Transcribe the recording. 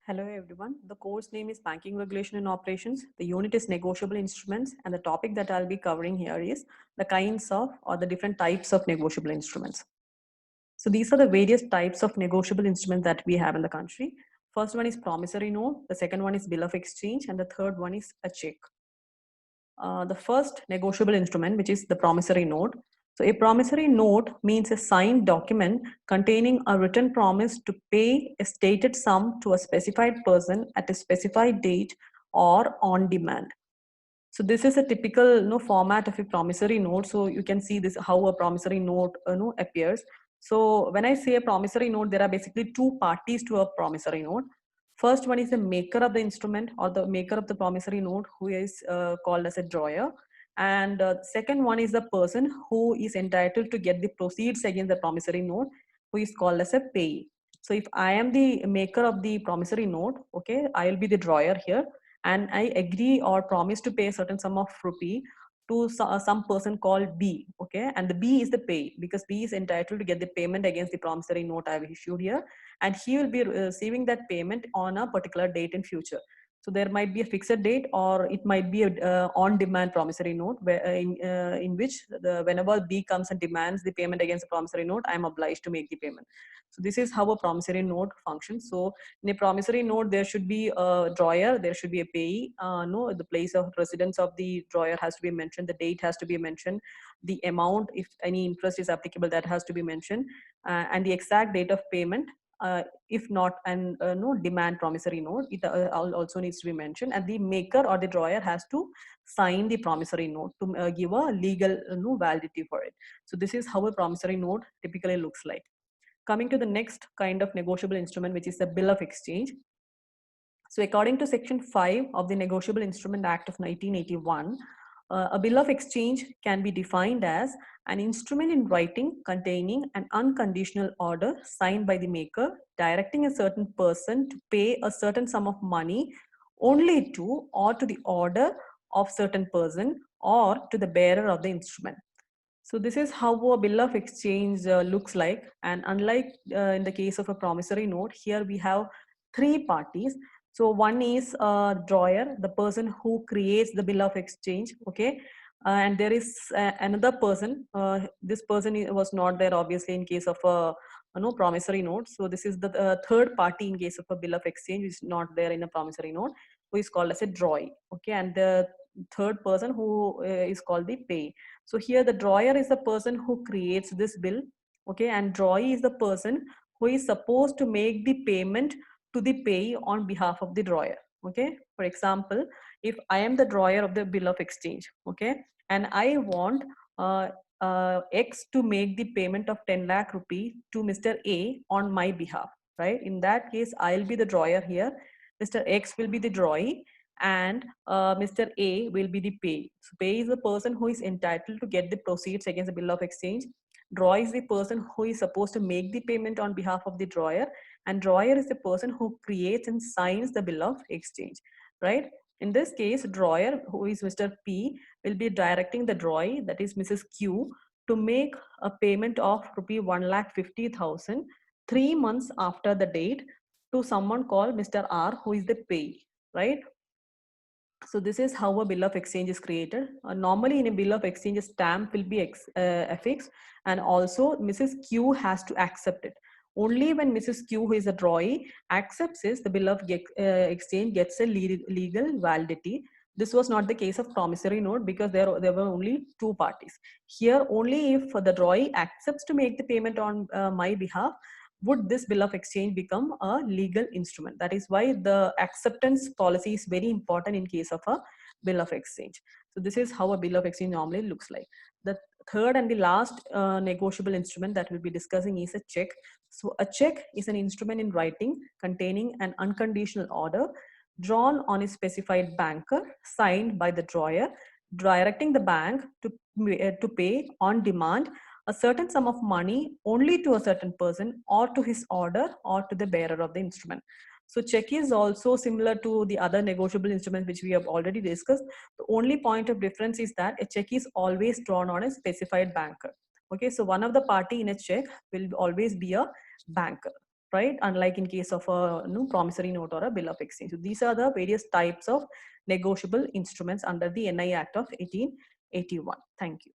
Hello everyone. The course name is Banking Regulation and Operations. The unit is Negotiable Instruments, and the topic that I'll be covering here is the kinds of or the different types of negotiable instruments. So these are the various types of negotiable instruments that we have in the country. First one is promissory note, the second one is bill of exchange, and the third one is a check. The first negotiable instrument, which is the promissory note. So a promissory note means a signed document containing a written promise to pay a stated sum to a specified person at a specified date or on demand. So this is a typical format of a promissory note. So you can see this how a promissory note appears. So when I say a promissory note, there are basically two parties to a promissory note. First one is the maker of the instrument or the maker of the promissory note, who is called as a drawer. And second one is the person who is entitled to get the proceeds against the promissory note, who is called as a payee. So if I am the maker of the promissory note, okay, I will be the drawer here, and I agree or promise to pay a certain sum of rupee to some person called B, okay, and the B is the pay because B is entitled to get the payment against the promissory note I have issued here, and he will be receiving that payment on a particular date in future. So there might be a fixed date, or it might be a on-demand promissory note, where, in which whenever B comes and demands the payment against the promissory note, I am obliged to make the payment. So this is how a promissory note functions. So in a promissory note, there should be a drawer, there should be a payee. No, the place of residence of the drawer has to be mentioned, the date has to be mentioned, the amount, if any interest is applicable, that has to be mentioned, and the exact date of payment. If not, and no demand promissory note, it also needs to be mentioned, and the maker or the drawer has to sign the promissory note to give a legal validity for it. So this is how a promissory note typically looks like. Coming to the next kind of negotiable instrument, which is the bill of exchange. So according to Section 5 of the Negotiable Instrument Act of 1981, a bill of exchange can be defined as an instrument in writing containing an unconditional order signed by the maker directing a certain person to pay a certain sum of money only to or to the order of certain person or to the bearer of the instrument. So this is how a bill of exchange looks like. And unlike in the case of a promissory note, here we have three parties. So one is a drawer, the person who creates the bill of exchange, okay? And there is another person. This person was not there obviously in case of a promissory note. So this is the third party in case of a bill of exchange, which is not there in a promissory note, who is called as a drawee, okay? And the third person who is called the pay. So here the drawer is the person who creates this bill, okay, and drawee is the person who is supposed to make the payment to the payee on behalf of the drawer, okay. For example, if I am the drawer of the bill of exchange, okay, and I want X to make the payment of 10 lakh rupee to Mr. A on my behalf, right? In that case, I'll be the drawer here. Mr. X will be the drawee, and Mr. A will be the pay. So pay is the person who is entitled to get the proceeds against the bill of exchange. Draw is the person who is supposed to make the payment on behalf of the drawer, and drawer is the person who creates and signs the bill of exchange, right? In this case, drawer, who is Mr. P, will be directing the drawee, that is Mrs. Q, to make a payment of rupee 1,50,000 3 months after the date to someone called Mr. R, who is the pay, right? So this is how a bill of exchange is created. Normally in a bill of exchange, a stamp will be affixed, and also Mrs. Q has to accept it. Only when Mrs. Q, who is a drawee, accepts this, the bill of exchange gets a legal validity. This was not the case of promissory note because there were only two parties. Here, only if the drawee accepts to make the payment on my behalf, would this bill of exchange become a legal instrument. That is why the acceptance policy is very important in case of a bill of exchange. So this is how a bill of exchange normally looks like. The third and the last negotiable instrument that we'll be discussing is a check. So a check is an instrument in writing containing an unconditional order drawn on a specified banker, signed by the drawer, directing the bank to pay on demand a certain sum of money only to a certain person or to his order or to the bearer of the instrument. So check is also similar to the other negotiable instruments which we have already discussed. The only point of difference is that a check is always drawn on a specified banker. Okay, so one of the party in a check will always be a banker. right? Unlike in case of a promissory note or a bill of exchange. So these are the various types of negotiable instruments under the NI Act of 1881. Thank you.